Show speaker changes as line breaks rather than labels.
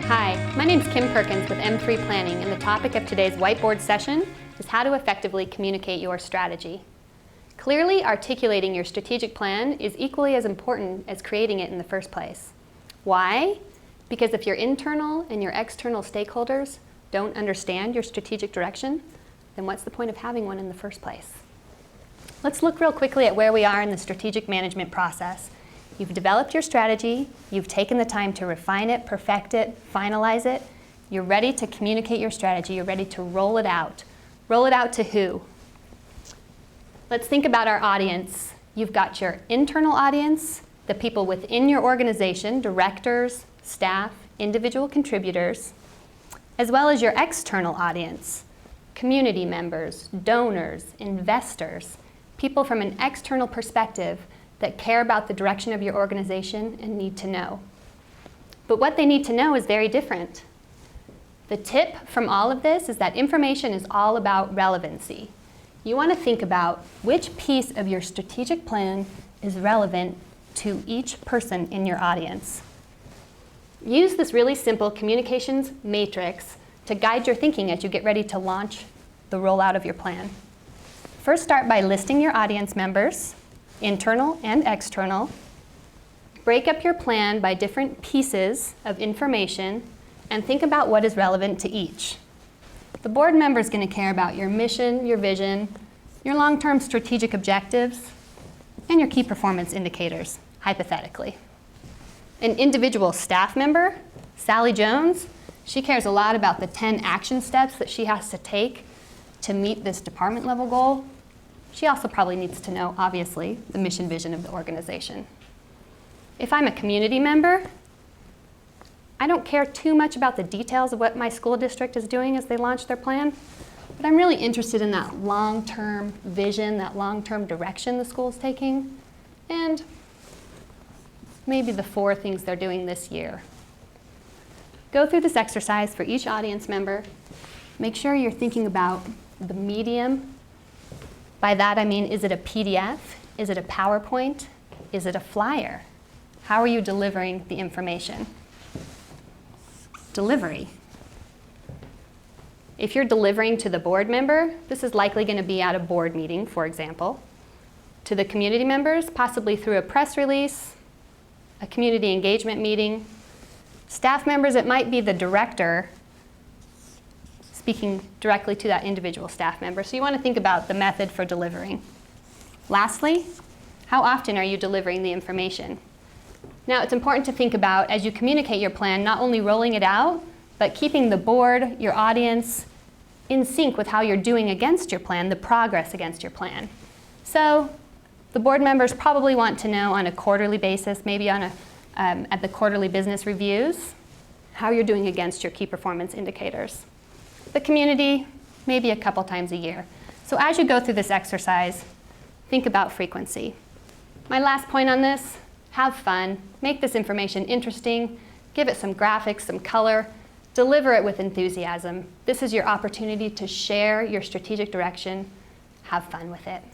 Hi, my name is Kim Perkins with M3 Planning, and the topic of today's whiteboard session is how to effectively communicate your strategy. Clearly articulating your strategic plan is equally as important as creating it in the first place. Why? Because if your internal and your external stakeholders don't understand your strategic direction, then what's the point of having one in the first place? Let's look real quickly at where we are in the strategic management process. You've developed your strategy, you've taken the time to refine it, perfect it, finalize it. You're ready to communicate your strategy, you're ready to roll it out. Roll it out to who? Let's think about our audience. You've got your internal audience, the people within your organization, directors, staff, individual contributors, as well as your external audience, community members, donors, investors, people from an external perspective that care about the direction of your organization and need to know. But what they need to know is very different. The tip from all of this is that information is all about relevancy. You want to think about which piece of your strategic plan is relevant to each person in your audience. Use this really simple communications matrix to guide your thinking as you get ready to launch the rollout of your plan. First, start by listing your audience members, internal and external. Break up your plan by different pieces of information and think about what is relevant to each. The board member is going to care about your mission, your vision, your long-term strategic objectives, and your key performance indicators, hypothetically. An individual staff member, Sally Jones, she cares a lot about the 10 action steps that she has to take to meet this department level goal. She also probably needs to know, obviously, the mission vision of the organization. If I'm a community member, I don't care too much about the details of what my school district is doing as they launch their plan, but I'm really interested in that long-term vision, that long-term direction the school's taking, and maybe the 4 things they're doing this year. Go through this exercise for each audience member. Make sure you're thinking about the medium. By that I mean, is it a PDF? Is it a PowerPoint? Is it a flyer? How are you delivering the information? Delivery. If you're delivering to the board member, this is likely going to be at a board meeting, for example. To the community members, possibly through a press release, a community engagement meeting. Staff members, it might be the director speaking directly to that individual staff member. So you want to think about the method for delivering. Lastly, how often are you delivering the information? Now, it's important to think about, as you communicate your plan, not only rolling it out, but keeping the board, your audience, in sync with how you're doing against your plan, the progress against your plan. So the board members probably want to know on a quarterly basis, maybe on at the quarterly business reviews, how you're doing against your key performance indicators. The community, maybe a couple times a year. So as you go through this exercise, think about frequency. My last point on this, have fun. Make this information interesting. Give it some graphics, some color. Deliver it with enthusiasm. This is your opportunity to share your strategic direction. Have fun with it.